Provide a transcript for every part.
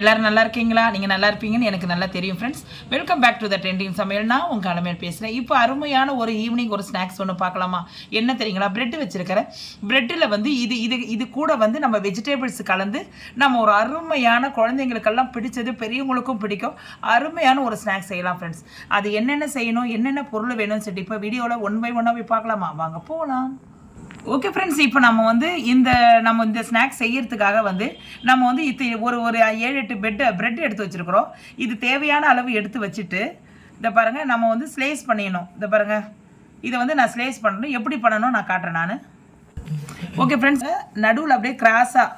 எல்லாரும் நல்லா இருக்கீங்களா? நீங்க நல்லா இருப்பீங்கன்னு எனக்கு நல்லா தெரியும் friends. Welcome back to the trending சமையல். நான் உங்க அலமேல் பேசுறேன். இப்போ அருமையான ஒரு ஈவினிங் ஒரு ஸ்நாக்ஸ் ஒன்று பார்க்கலாமா? என்ன தெரியுங்களா? பிரெட் வச்சிருக்கிறேன். பிரெட்டில் வந்து இது இது இது கூட வந்து நம்ம வெஜிடபிள்ஸ் கலந்து நம்ம ஒரு அருமையான குழந்தைங்களுக்கெல்லாம் பிடிச்சது, பெரியவங்களுக்கும் பிடிக்கும். அருமையான ஒரு ஸ்நாக்ஸ் செய்யலாம் ஃப்ரெண்ட்ஸ். அது என்னென்ன செய்யணும், என்னென்ன பொருள் வேணும்னு சொல்லிட்டு இப்போ வீடியோவில் ஒன் பை ஒன்னாக போய் பார்க்கலாமா? வாங்க போகலாம். ஓகே ஃப்ரெண்ட்ஸ், இப்போ நம்ம வந்து இந்த ஸ்நாக்ஸ் செய்யறதுக்காக வந்து நம்ம வந்து ஒரு ஒரு 7-8 பிரெட் எடுத்து வச்சுருக்குறோம். இது தேவையான அளவு எடுத்து வச்சுட்டு இதை பாருங்கள், நம்ம வந்து ஸ்லைஸ் பண்ணிடணும். இதை பாருங்கள், இதை வந்து நான் ஸ்லைஸ் பண்ணணும். எப்படி பண்ணணும் நான் காட்டுறேன் நான். ஓகே ஃப்ரெண்ட்ஸ், நடுவில் அப்படியே கிராஸாக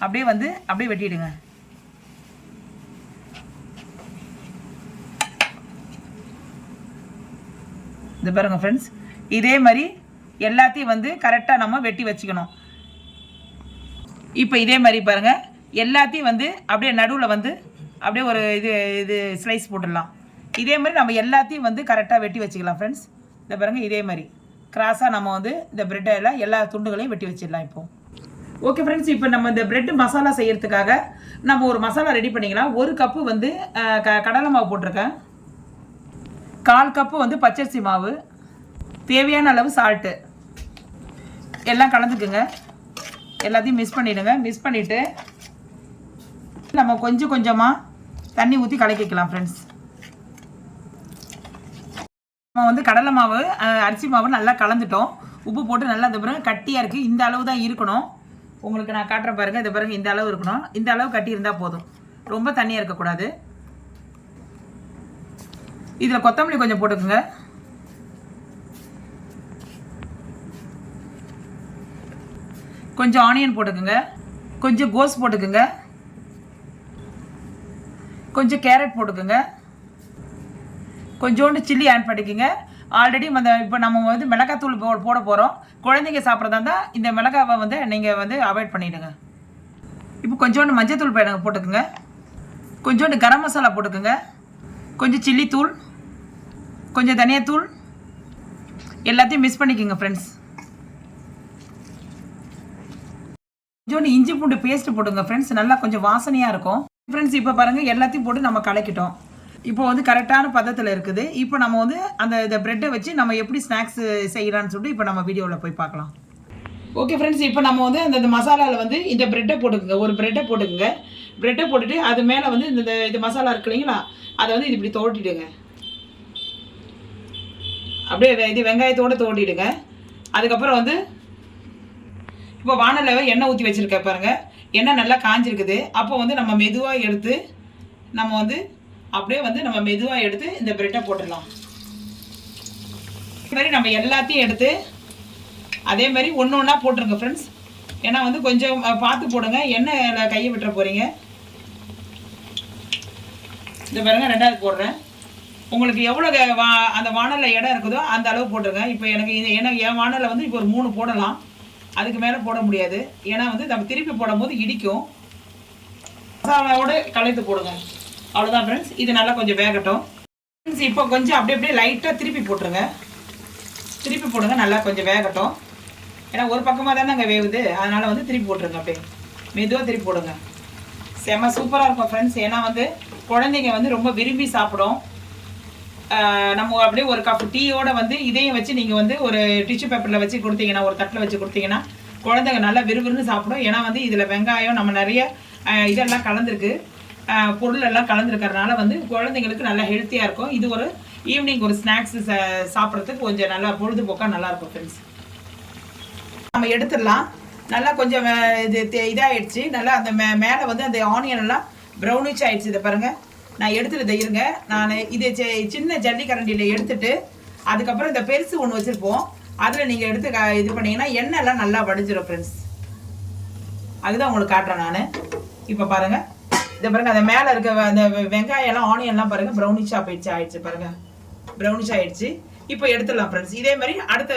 அப்படியே வெட்டிடுங்க. இது பாருங்கள் ஃப்ரெண்ட்ஸ், இதே மாதிரி எல்லாத்தையும் வந்து கரெக்டாக நம்ம வெட்டி வச்சுக்கணும். இப்போ இதே மாதிரி பாருங்கள், எல்லாத்தையும் வந்து அப்படியே நடுவில் வந்து அப்படியே ஒரு இது ஸ்லைஸ் போட்டுடலாம். இதே மாதிரி நம்ம எல்லாத்தையும் வந்து கரெக்டாக வெட்டி வச்சுக்கலாம் ஃப்ரெண்ட்ஸ். இதை பாருங்கள், இதே மாதிரி கிராஸாக நம்ம வந்து இந்த பிரெட்டெல்லாம் எல்லா துண்டுகளையும் வெட்டி வச்சிடலாம் இப்போது. ஓகே ஃப்ரெண்ட்ஸ், இப்போ நம்ம இந்த பிரெட் மசாலா செய்யறதுக்காக நம்ம ஒரு மசாலா ரெடி பண்ணிக்கலாம். 1 கப்பு வந்து கடலை மாவு போட்டிருக்கேன். 1/4 கப்பு வந்து பச்சரிசி மாவு, தேவையான அளவு சால்ட்டு எல்லாம் கலந்துக்குங்க. எல்லாத்தையும் மிக்ஸ் பண்ணிவிடுங்க. மிக்ஸ் பண்ணிவிட்டு நம்ம கொஞ்சம் கொஞ்சமாக தண்ணி ஊற்றி கலக்கிக்கலாம் ஃப்ரெண்ட்ஸ். நம்ம வந்து கடலை மாவு அரிசி மாவு நல்லா கலந்துட்டோம். உப்பு போட்டு நல்லா இந்த பாருங்க கட்டியாக இருக்குது. இந்த அளவு தான் இருக்கணும். உங்களுக்கு நான் காட்டுறேன் பாருங்கள். இதை பாருங்கள், இந்த அளவு இருக்கணும். இந்த அளவு கட்டி இருந்தால் போதும், ரொம்ப தண்ணியாக இருக்கக்கூடாது. இதில் கொத்தமல்லி கொஞ்சம் போட்டுக்குங்க. கொஞ்சம் ஆனியன் போட்டுக்குங்க. கொஞ்சம் கோஸ் போட்டுக்குங்க. கொஞ்சம் கேரட் போட்டுக்குங்க. கொஞ்சோண்டு சில்லி ஆட் பண்ணிக்கோங்க. ஆல்ரெடி இப்போ நம்ம வந்து மிளகாத்தூள் போட போகிறோம். குழந்தைங்க சாப்பிட்றதா இருந்தால் இந்த மிளகாவை வந்து நீங்கள் வந்து அவாய்ட் பண்ணிவிடுங்க. இப்போ கொஞ்சோண்டு மஞ்சத்தூள் போட்டுக்குங்க. கொஞ்சோண்டு கரம் மசாலா போட்டுக்குங்க. கொஞ்சம் சில்லி தூள், கொஞ்சம் தனியாத்தூள், எல்லாத்தையும் மிக்ஸ் பண்ணிக்கோங்க ஃப்ரெண்ட்ஸ். கொஞ்சோண்டு இஞ்சி பூண்டு பேஸ்ட் போட்டுங்க ஃப்ரெண்ட்ஸ், நல்லா கொஞ்சம் வாசனையாக இருக்கும் ஃப்ரெண்ட்ஸ். இப்போ பாருங்கள், எல்லாத்தையும் போட்டு நம்ம கலக்கிட்டோம். இப்போ வந்து கரெக்டான பதத்தில் இருக்குது. இப்போ நம்ம வந்து இந்த பிரெட்டை வச்சு நம்ம எப்படி ஸ்நாக்ஸ் செய்யலான்னு சொல்லிட்டு இப்போ நம்ம வீடியோவில் போய் பார்க்கலாம். ஓகே ஃப்ரெண்ட்ஸ், இப்போ நம்ம வந்து அந்த மசாலாவில் வந்து இந்த பிரெட்டை போட்டுக்குங்க. ஒரு பிரெட்டை போட்டுக்குங்க. பிரெட்டை போட்டுட்டு அது மேலே வந்து இந்த மசாலா இருக்கு இல்லைங்களா, அதை வந்து இது இப்படி தோட்டிடுங்க. அப்படியே இது வெங்காயத்தோடு தோட்டிடுங்க. அதுக்கப்புறம் வந்து இப்போ வானலில் எண்ணெய் ஊற்றி வச்சுருக்க பாருங்கள். எண்ணெய் நல்லா காஞ்சிருக்குது. அப்போ வந்து நம்ம மெதுவாக எடுத்து நம்ம மெதுவாக எடுத்து இந்த பிரெட்டை போட்டுடலாம். இது மாதிரி நம்ம எல்லாத்தையும் எடுத்து அதே மாதிரி ஒன்று ஒன்றா போட்டுருங்க ஃப்ரெண்ட்ஸ். ஏன்னா வந்து கொஞ்சம் பார்த்து போடுங்க, எண்ணெயில் கையை விட்டுற போகிறீங்க. இந்த பாருங்கள், 2வது போடுறேன். உங்களுக்கு எவ்வளோ அந்த வானலில் இடம் இருக்குதோ அந்த அளவு போட்டுருங்க. இப்போ என் வானலில் வந்து இப்போ ஒரு 3 போடலாம். அதுக்கு மேலே போட முடியாது. ஏன்னா வந்து நம்ம திருப்பி போடும்போது இடிக்கும். மசாலாவோடு கலந்து போடுங்க. அவ்வளோதான் ஃப்ரெண்ட்ஸ். இது நல்லா கொஞ்சம் வேகட்டும் ஃப்ரெண்ட்ஸ். இப்போ கொஞ்சம் அப்படியே லைட்டாக திருப்பி போட்டுருங்க. திருப்பி போடுங்க, நல்லா கொஞ்சம் வேகட்டும். ஏன்னா ஒரு பக்கமாக தானே அங்கே வேகுது, அதனால் வந்து திருப்பி போட்டுருங்க. அப்படியே மெதுவாக திருப்பி போடுங்க. செம்ம சூப்பராக இருக்கும் ஃப்ரெண்ட்ஸ். ஏன்னா வந்து குழந்தைங்க வந்து ரொம்ப விரும்பி சாப்பிடும். நம்ம அப்படியே ஒரு கப் டீயோட வந்து இதையும் வச்சு நீங்கள் வந்து ஒரு டிஷ்யூ பேப்பரில் வச்சு கொடுத்தீங்கன்னா, ஒரு தட்டில் வச்சு கொடுத்தீங்கன்னா குழந்தைங்க நல்லா விறுவிறுன்னு சாப்பிடும். ஏன்னா வந்து இதில் வெங்காயம் நம்ம நிறைய இதெல்லாம் கலந்துருக்கு, பொருள் எல்லாம் கலந்துருக்கிறதுனால வந்து குழந்தைங்களுக்கு நல்லா ஹெல்த்தியாக இருக்கும். இது ஒரு ஈவினிங் ஒரு ஸ்நாக்ஸ் சாப்பிட்றதுக்கு கொஞ்சம் நல்லா பொழுதுபோக்காக நல்லாயிருக்கும் ஃப்ரெண்ட்ஸ். நம்ம எடுத்துடலாம். நல்லா கொஞ்சம் இதாகிடுச்சு. நல்லா அந்த மேலே வந்து அந்த ஆனியன் எல்லாம் ப்ரௌனிஷ் ஆகிடுச்சு. இதை பாருங்கள், நான் எடுத்துகிட்டு இருங்க. நான் இது சின்ன ஜல்லி கரண்டியில் எடுத்துட்டு அதுக்கப்புறம் இந்த பெருசு ஒன்று வச்சுருப்போம், அதில் நீங்கள் எடுத்து இது பண்ணிங்கன்னா எண்ணெய் எல்லாம் நல்லா வடிஞ்சிடும் ஃப்ரெண்ட்ஸ். அதுதான் உங்களுக்கு காட்டுறேன் நான். இப்போ பாருங்கள், இதை பாருங்கள், அந்த மேலே இருக்க அந்த வெங்காயம் எல்லாம் ஆனியன்லாம் பாருங்கள் ப்ரௌனிஷாக ஆயிடுச்சு பாருங்கள், ப்ரௌனிஷ் ஆகிடுச்சு. இப்போ எடுத்துடலாம் ஃப்ரெண்ட்ஸ். இதே மாதிரி அடுத்த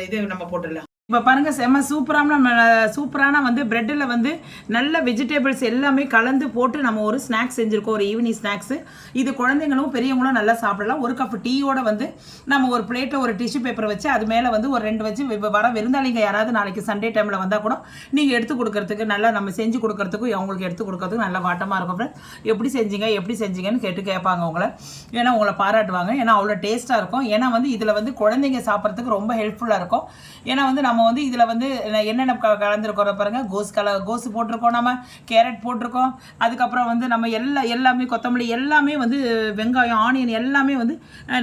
இது நம்ம போட்டுடலாம். இப்போ பாருங்க செம்ம சூப்பரான வந்து பிரெட்டில் வந்து நல்ல வெஜிடபிள்ஸ் எல்லாமே கலந்து போட்டு நம்ம ஒரு ஸ்நாக்ஸ் செஞ்சுருக்கோம், ஒரு ஈவினிங் ஸ்நாக்ஸு. இது குழந்தைங்களும் பெரியவங்களும் நல்லா சாப்பிடலாம். ஒரு கப் டீயோட வந்து நம்ம ஒரு பிளேட்டில் ஒரு டிஷ்யூ பேப்பர் வச்சு அது மேலே வந்து ஒரு 2 வச்சு வர விருந்தாளிங்க யாராவது நாளைக்கு சண்டே டைமில் வந்தால் கூட நீங்கள் எடுத்து கொடுக்கறதுக்கு நல்லா நம்ம செஞ்சு கொடுக்கறதுக்கும் அவங்களுக்கு எடுத்து கொடுக்கறதுக்கு நல்லா வாட்டமாக இருக்கும் ஃப்ரெண்ட்ஸ். எப்படி செஞ்சீங்கன்னு கேட்பாங்க உங்களை. ஏன்னா உங்களை பாராட்டுவாங்க. ஏன்னா அவ்வளோ டேஸ்ட்டாக இருக்கும். ஏன்னா வந்து இதில் வந்து குழந்தைங்க சாப்பிட்றதுக்கு ரொம்ப ஹெல்ப்ஃபுல்லாக இருக்கும். ஏன்னா வந்து நம்ம வந்து இதில் வந்து என்னென்ன கலந்துருக்கோம் பாருங்கள். கோஸு போட்டிருக்கோம், நம்ம கேரட் போட்டிருக்கோம், அதுக்கப்புறம் வந்து நம்ம எல்லாமே கொத்தமல்லி எல்லாமே வந்து வெங்காயம் ஆனியன் எல்லாமே வந்து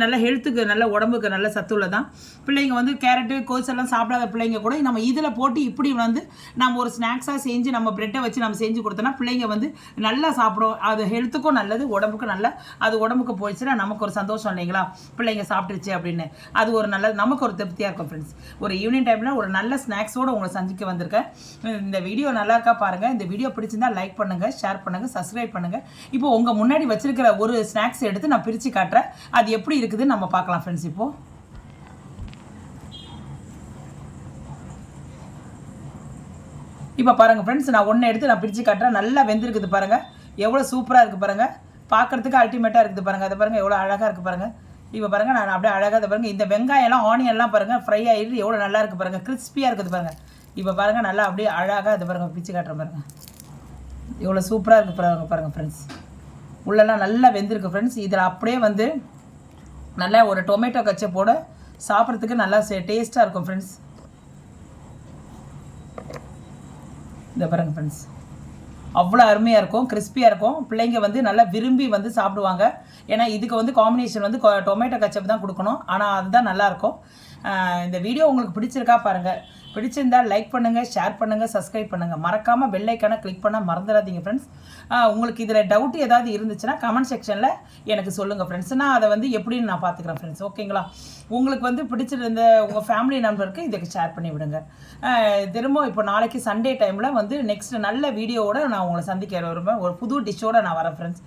நல்ல ஹெல்த்துக்கு நல்ல உடம்புக்கு நல்ல சத்துள்ளதான். பிள்ளைங்க வந்து கேரட்டு கோஸ் எல்லாம் சாப்பிடாத பிள்ளைங்க கூட நம்ம இதில் போட்டு இப்படி வந்து நம்ம ஒரு ஸ்நாக்ஸாக செஞ்சு நம்ம பிரெட்டை வச்சு நம்ம செஞ்சு கொடுத்தோன்னா பிள்ளைங்க வந்து நல்லா சாப்பிடும். அது ஹெல்த்துக்கும் நல்லது, உடம்புக்கும் நல்ல. அது உடம்புக்கு போயிடுச்சுன்னா நமக்கு ஒரு சந்தோஷம் இல்லைங்களா, பிள்ளைங்க சாப்பிட்டுருச்சு அப்படின்னு. அது ஒரு நல்ல நமக்கு ஒரு திருப்தியாக இருக்கும் ஃப்ரெண்ட்ஸ். ஒரு ஈவினிங் டைமில் ஒரு நல்ல ஸ்நாக்ஸோடு உங்களை சந்திக்க வந்திருக்கேன். இந்த வீடியோ நல்லா இருக்கா பாருங்கள். இந்த வீடியோ பிடிச்சிருந்தா லைக் பண்ணுங்கள், ஷேர் பண்ணுங்கள், சப்ஸ்கிரைப் பண்ணுங்கள். இப்போ உங்கள் முன்னாடி வச்சிருக்கிற ஒரு ஸ்நாக்ஸ் எடுத்து நான் பிரித்து காட்டுறேன். அது எப்படி இருக்குதுன்னு நம்ம பார்க்கலாம் ஃப்ரெண்ட்ஸ். இப்போ பாருங்கள் ஃப்ரெண்ட்ஸ், நான் ஒன்று எடுத்து நான் பிரித்து காட்டுறேன். நல்லா வெந்திருக்குது பாருங்கள், எவ்வளோ சூப்பராக இருக்குது பாருங்கள். பார்க்குறதுக்கு அல்டிமேட்டாக இருக்குது பாருங்கள். அதை பாருங்கள் எவ்வளோ அழகாக இருக்குது பாருங்கள். இப்போ பாருங்கள் நான் அப்படியே அழகாக பாருங்கள். இந்த வெங்காயம்லாம் ஆனியன்லாம் பாருங்கள் ஃப்ரை ஆகிடுது, எவ்வளோ நல்லா இருக்குது பாருங்கள், கிறிஸ்பியாக இருக்குது பாருங்கள். இப்போ பாருங்கள் நல்லா அப்படியே அழகாக இது பாருங்கள் பிச்சு காட்டுற பாருங்கள், எவ்வளோ சூப்பராக இருக்குது பாருங்கள் ஃப்ரெண்ட்ஸ். உள்ளெல்லாம் நல்லா வெந்திருக்கு ஃப்ரெண்ட்ஸ். இதில் அப்படியே வந்து நல்லா ஒரு டொமேட்டோ கச்சப்போட சாப்பிட்றதுக்கு நல்லா டேஸ்ட்டாக இருக்கும் ஃப்ரெண்ட்ஸ். இந்த பாருங்கள் ஃப்ரெண்ட்ஸ், அவ்வளோ அருமையாக இருக்கும், கிறிஸ்பியாக இருக்கும். பிள்ளைங்க வந்து நல்லா விரும்பி வந்து சாப்பிடுவாங்க. ஏன்னா இதுக்கு வந்து காம்பினேஷன் வந்து டொமேட்டோ கச்சப் தான் கொடுக்கணும். ஆனால் அதுதான் நல்லாயிருக்கும். இந்த வீடியோ உங்களுக்கு பிடிச்சிருக்கா பாருங்கள். பிடிச்சிருந்தால் லைக் பண்ணுங்கள், ஷேர் பண்ணுங்கள், சப்ஸ்கிரைப் பண்ணுங்கள். மறக்காமல் பெல் ஐக்கானை கிளிக் பண்ண மறந்துடாதீங்க ஃப்ரெண்ட்ஸ். உங்களுக்கு இதில் டவுட் ஏதாவது இருந்துச்சுன்னா கமெண்ட் செக்ஷனில் எனக்கு சொல்லுங்கள் ஃப்ரெண்ட்ஸ். நான் அதை வந்து எப்படின்னு நான் பார்த்துக்கிறேன் ஃப்ரெண்ட்ஸ். ஓகேங்களா? உங்களுக்கு வந்து பிடிச்சிருந்த உங்கள் ஃபேமிலி நம்பருக்கு இதுக்கு ஷேர் பண்ணி விடுங்க. திரும்ப இப்போ நாளைக்கு சண்டே டைமில் வந்து நெக்ஸ்ட் நல்ல வீடியோவோட நான் உங்களை சந்திக்க வருவேன். ஒரு புது டிஷ்ஷோடு நான் வரேன் ஃப்ரெண்ட்ஸ்.